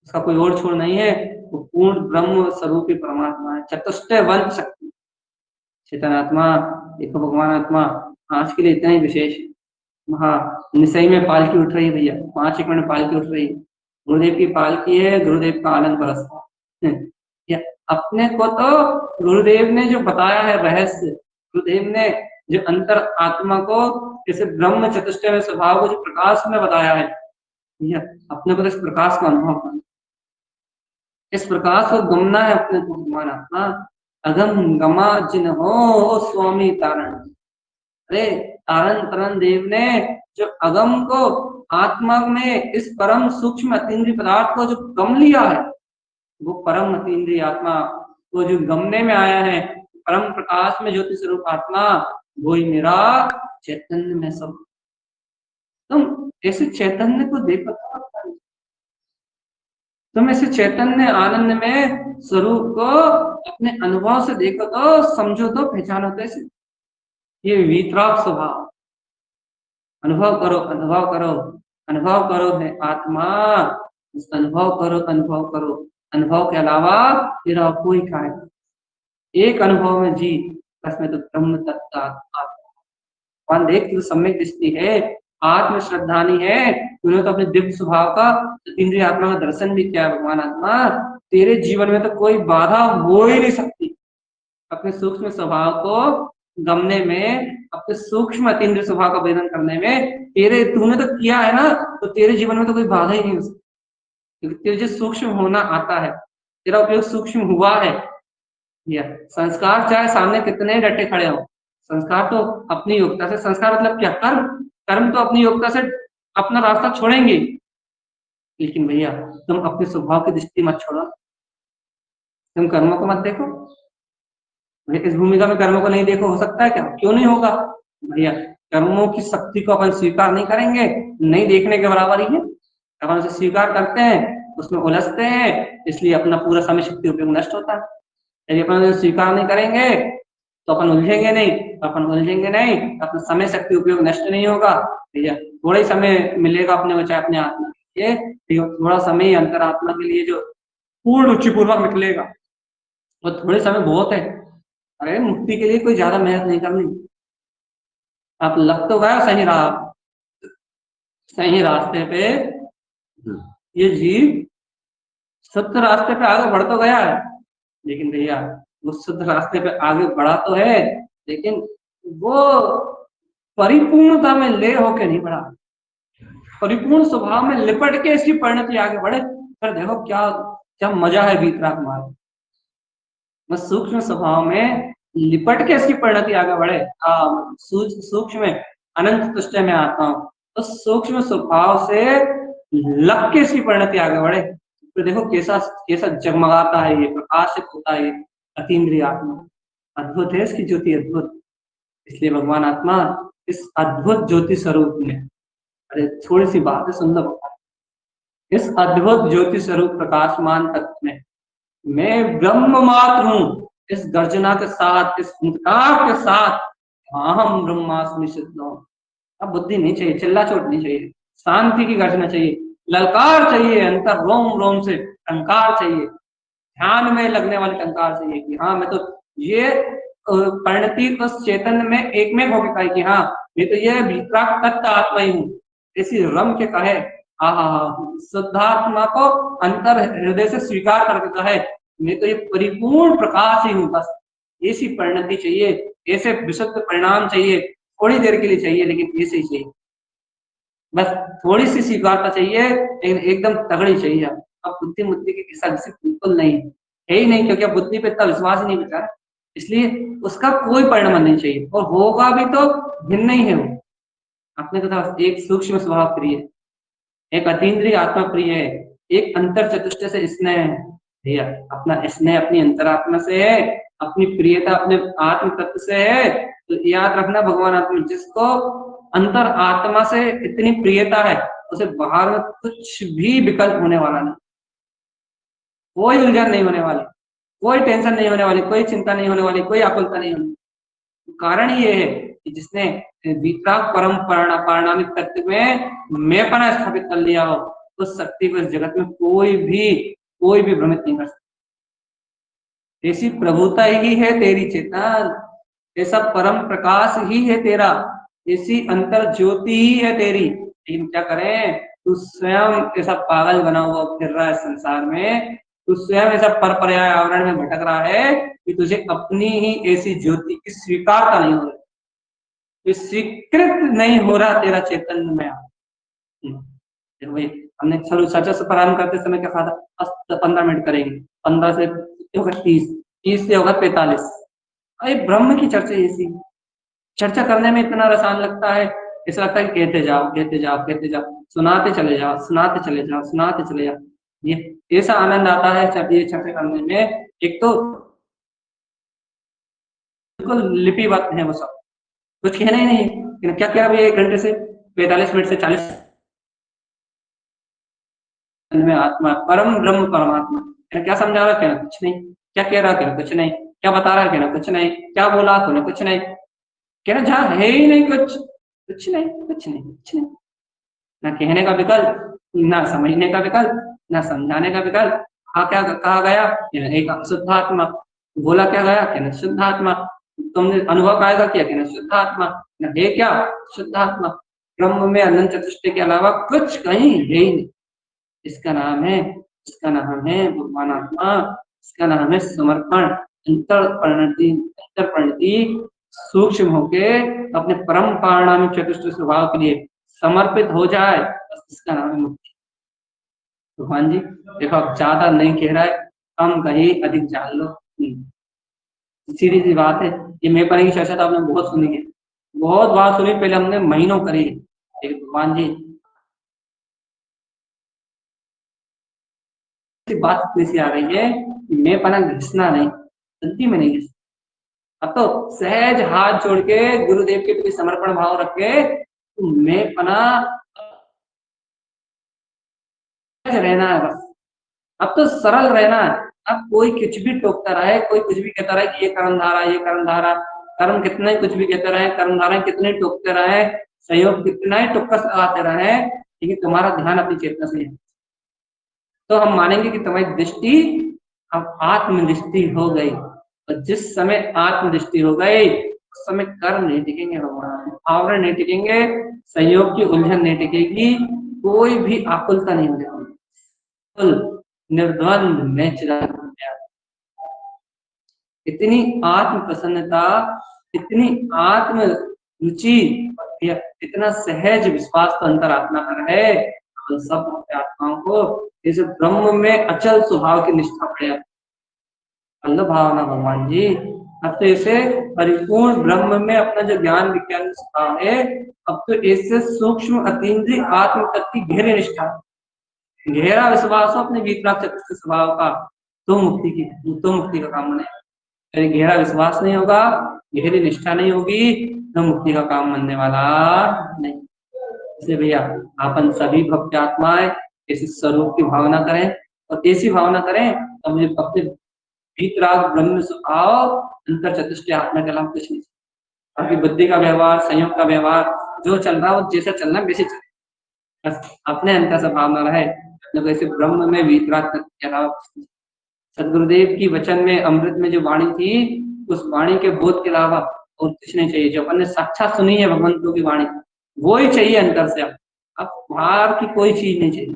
उसका कोई और छोर नहीं है, वो पूर्ण ब्रह्म स्वरूपी परमात्मा है, चतुष्टय वंश शक्ति चेतनात्मा। देखो भगवान आत्मा आज के लिए इतना ही विशेष है। हाँ, निसई में पालकी उठ रही है भैया, 5-1 मिनट पालकी उठ रही है, गुरुदेव की पालकी है, गुरुदेव का आनंद बरसता है। अपने को तो गुरुदेव ने जो बताया है रहस्य, गुरुदेव ने जो अंतर आत्मा को जैसे ब्रह्म चतुष्टय में स्वभाव को जो प्रकाश में बताया है, अपने को तो इस प्रकाश का अनुभव करना, इस प्रकाश को गमना है अपने को भगवान आत्मा। अगम गमा जिन हो स्वामी तारण, अरे तारण तरण देव ने जो अगम को आत्मा में इस परम सूक्ष्म अतीन्द्रिय पदार्थ को जो गम लिया है, वो परम अतीन्द्रिय आत्मा को जो गमने में आया है, परम प्रकाश में ज्योति स्वरूप आत्मा, वो ही मेरा चैतन्य में सब। तुम ऐसे चैतन्य को देखो, तुम ऐसे चैतन्य आनंद में स्वरूप को अपने अनुभव से देखो तो, समझो तो, पहचानो तो, ऐसे ये वीतराग स्वभाव अनुभव करो, अनुभव करो, अनुभव करो है आत्मा, अनुभव करो, अनुभव करो, अनुभव के अलावा तेरा कोई कार्य, एक अनुभव में जी, उसमें तो ब्रह्म तत्व आत्मा देख, तो सम्यक दृष्टि है, आत्म श्रद्धानी है, तूने तो अपने दिव्य स्वभाव का इंद्रिय आत्मा का दर्शन भी किया। भगवान आत्मा तेरे जीवन में तो कोई बाधा हो ही नहीं सकती, अपने सूक्ष्म स्वभाव को गमने में, अपने सूक्ष्म अतीन्द्रिय स्वभाव का वेदन करने में, तेरे तूने तो किया है ना, तो तेरे जीवन में तो कोई बाधा ही नहीं हो सकती, क्योंकि तेरे जो सूक्ष्म होना आता है, तेरा उपयोग सूक्ष्म हुआ है। या संस्कार चाहे सामने कितने डटे खड़े हो, संस्कार तो अपनी योग्यता से, संस्कार मतलब क्या, कर्म, कर्म तो अपनी योग्यता से अपना रास्ता छोड़ेंगे, लेकिन भैया तुम अपने स्वभाव की दृष्टि मत छोड़ो, तुम कर्मों को मत देखो। इस भूमिका में कर्मों को नहीं देखो, हो सकता है क्या, क्यों नहीं होगा भैया, कर्मों की शक्ति को अपन स्वीकार नहीं करेंगे, नहीं देखने के बराबर ही है। अपन उसे स्वीकार करते हैं, उसमें उलझते हैं, इसलिए अपना पूरा समय शक्ति उपयोग नष्ट होता है। यदि अपन उसे स्वीकार नहीं करेंगे तो अपन उलझेंगे नहीं, अपन उलझेंगे नहीं, अपना समय शक्ति उपयोग नष्ट नहीं होगा भैया। थोड़ा ही समय मिलेगा अपने को, चाहे अपने आत्मा के लिए थोड़ा समय अंतरात्मा के लिए जो पूर्ण रुचिपूर्वक निकलेगा, वो थोड़े समय बहुत है। अरे मुक्ति के लिए कोई ज्यादा मेहनत नहीं करनी, आप लग तो गए सही राह, सही रास्ते पे ये जीव शुद्ध रास्ते पे आगे बढ़ तो गया है, लेकिन भैया वो शुद्ध रास्ते पे आगे बढ़ा तो है, लेकिन वो परिपूर्णता में ले होके नहीं बढ़ा, परिपूर्ण स्वभाव में लिपट के इसकी परिणति आगे बढ़े। पर देखो क्या क्या मजा है वीतराग मार्ग, मैं सूक्ष्म स्वभाव में लिपट के इसकी परिणति आगे बढ़े, सूक्ष्म में अनंत तुष्ट में आता हूँ, तो सूक्ष्म स्वभाव से लग के इसकी परिणति आगे बढ़े। तो देखो कैसा कैसा जगमगाता है, ये प्रकाशित होता है, अतीन्द्रिय आत्मा अद्भुत है, इसकी ज्योति अद्भुत। इसलिए भगवान आत्मा इस अद्भुत ज्योति स्वरूप में, अरे थोड़ी सी बात है सुन लो, इस अद्भुत ज्योति स्वरूप प्रकाशमान तत्व में मैं ब्रह्म मात्र हूँ, इस गर्जना के साथ, इस हुंकार के साथ, अहम ब्रह्मास्मि सिद्धो। अब बुद्धि नहीं चाहिए, चिल्ला चोट नहीं चाहिए, शांति की गर्जना चाहिए, ललकार चाहिए, अंतर रोम रोम से टंकार चाहिए, ध्यान में लगने वाली टंकार चाहिए कि हाँ मैं तो ये परिणति उस चेतन में एक में होके कहे कि हाँ मैं तो ये वीतराग तत्व आत्मा ही हूँ, इसी रम के कहे, शुद्धात्मा को अंतर हृदय से स्वीकार करके कहे मैं तो ये परिपूर्ण प्रकाश ही हूँ, बस ऐसी परिणति चाहिए, ऐसे विशुद्ध परिणाम चाहिए, थोड़ी देर के लिए चाहिए लेकिन ऐसे ही चाहिए, बस थोड़ी सी स्वीकारता चाहिए लेकिन एकदम तगड़ी चाहिए। अब बुद्धि मुद्धि की किस्सा किसी बिल्कुल नहीं है ही नहीं, क्योंकि अब बुद्धि पे इतना विश्वास ही नहीं बचा है, इसलिए उसका कोई परिणाम नहीं चाहिए, और होगा भी तो भिन्न ही है वो। अपने तो था एक सूक्ष्म स्वभाव प्रिय, एक अतीन्द्रिय आत्मा प्रिय है, एक अंतर चतुष्ट से स्नेह है भैया, अपना स्नेह अपनी अंतरात्मा से है, अपनी प्रियता अपने आत्म तत्व से है। तो याद रखना भगवान आत्मा, जिसको अंतर आत्मा से इतनी प्रियता है, उसे बाहर में कुछ भी विकल्प होने वाला नहीं, कोई उलझन नहीं होने वाली, कोई टेंशन नहीं होने वाली, कोई चिंता नहीं होने वाली, कोई आकुलता नहीं होने। कारण ये है कि जिसने वितराग परम पारणामिक तत्व में मैंपना स्थापित कर लिया हो, उस शक्ति को इस जगत में कोई भी भ्रमित नहीं कर सकता। ऐसी प्रभुता ही है तेरी चेतन, ऐसा परम प्रकाश ही है तेरा, ऐसी अंतर ज्योति ही है तेरी। लेकिन क्या करें, तू स्वयं ऐसा पागल बना हुआ फिर रहा है संसार में, तू स्वयं ऐसा पर पर्याय आवरण में भटक रहा है कि तुझे अपनी ही ऐसी ज्योति की स्वीकारता नहीं हो रही, स्वीकृत नहीं हो रहा तेरा चैतन्य में। देखो भाई, हमने चलो चर्चा से प्रारंभ करते समय क्या कहा था, 15 मिनट करेंगे, 15 से होगा 30, 30 से होगा 45। अरे ब्रह्म की चर्चा ऐसी, चर्चा करने में इतना रसान लगता है, ऐसा लगता है कहते जाओ कहते जाओ कहते जाओ, सुनाते चले जाओ सुनाते चले जाओ सुनाते चले जाओ, ये ऐसा आनंद आता है ये चर्चा करने में। एक तो बिल्कुल लिपिबद्ध है वो सब, कुछ कहना ही नहीं है, क्या कह रहा भैया 1 घंटे से 45 मिनट से 40 में आत्मा परम ब्रह्म परमात्मा, क्या समझा रहा, कहना कुछ नहीं, क्या कह रहा, कहना कुछ नहीं, क्या बता रहा, कहना कुछ नहीं, क्या बोला, कहना कुछ नहीं, कहना जहाँ है ही नहीं कुछ, कुछ नहीं कुछ नहीं कुछ नहीं, ना कहने का विकल्प, ना समझने का विकल्प, ना समझाने का विकल्प। क्या कहा गया, एक शुद्ध आत्मा, बोला क्या गया, कहना शुद्ध आत्मा, तुमने अनुभव कायदा किया, कहना शुद्ध आत्मा, ना है क्या, शुद्ध आत्मा, ब्रह्म में अनंत चतुष्टय के अलावा कुछ कहीं है ही नहीं। इसका नाम है, इसका नाम है भगवान आत्मा, इसका नाम है समर्पण, अंतर परिणति सूक्ष्म होके अपने परम पारणामिक चतुष्ट स्वभाव के लिए समर्पित हो जाए, बस इसका नाम है मुक्ति। भगवान जी देखो, अब ज्यादा नहीं कह रहा है, कम कहीं अधिक जान लो, सीधी सी बात है। ये मैं पढ़ने की चर्चा तो आपने बहुत सुनी है, बहुत बात सुनी, पहले हमने महीनों करी, लेकिन भगवान जी बात इतनी सी आ रही है कि मैं पना घिसना नहीं, गलती में नहीं घिसना। अब तो सहज हाथ जोड़ के गुरुदेव के प्रति समर्पण भाव रख के तो मैं पना रहना है बस, अब तो सरल रहना है। अब कोई कुछ भी टोकता रहे, कोई कुछ भी कहता रहे कि ये कर्म धारा, ये कर्म धारा, कर्म कितना ही कुछ भी कहते रहे, कर्म धारा कितने टोकते रहे, संयोग कितना ही टुक्कस लगाते रहे, लेकिन तुम्हारा ध्यान अपनी चेतना से है, तो हम मानेंगे कि तुम्हारी दृष्टि अब आत्मदृष्टि हो गई। और जिस समय आत्मदृष्टि हो गई, उस समय कर्म नहीं टिकेंगे, भगवान आवरण नहीं टिकेंगे, संयोग की उलझन नहीं टिकेगी, कोई भी आकुलता नहीं होगी, निर्द्वंद नेचुरल, इतनी आत्म प्रसन्नता, इतनी आत्म रुचि, इतना सहज विश्वास तो अंतरात्मा पर है, तो सब आत्माओं को इस ब्रह्म में अचल स्वभाव की निष्ठा पड़े, अल्लाह भावना भगवान जी। अब तो ऐसे परिपूर्ण ब्रह्म में अपना जो ज्ञान विज्ञान स्वभाव है, अब तो ऐसे सूक्ष्म अतीन्द्रिय आत्म तत्व की गहरी निष्ठा, गहरा विश्वास हो अपने वीतराग चतुर्थ स्वभाव का, तो मुक्ति का काम बनेगा। अरे गहरा विश्वास नहीं होगा, गहरी निष्ठा नहीं होगी, तो मुक्ति का काम बनने वाला नहीं। इसलिए भैया अपन सभी भक्त आत्माएं ऐसे स्वरूप की भावना करें, और ऐसी भावना करें तो मुझे अपने वीतराग ब्रह्म स्वभाव अंतर चतुष्ट आत्मा के अलावा कुछ नहीं। बाकी बुद्धि का व्यवहार, संयोग का व्यवहार जो चल रहा है वो जैसा चलना वैसे चले, बस अपने अंतर से भावना रहे, ऐसे ब्रह्म में वीतराग के अलावा। सदगुरुदेव की वचन में, अमृत में जो वाणी थी, उस वाणी के बोध के अलावा और कुछ नहीं चाहिए। जो अपन ने साक्षात सुनी है भगवंतों की वाणी, वो ही चाहिए अंतर से, अब बाहर की कोई चीज नहीं चाहिए।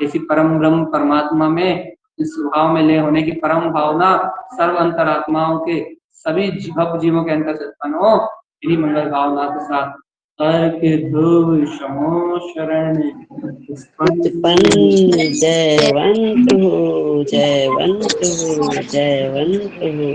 ऐसी परम ब्रह्म परमात्मा में इस भाव में लय होने की परम भावना सर्व अंतरात्माओं के सभी जीवों के अंतर से उत्पन्न हो, इन्हीं मंगल भावना के साथ करके ध्रुव समो शरण उत्पन्न जयवंत हो, जयवंत हो, जयवंत हो।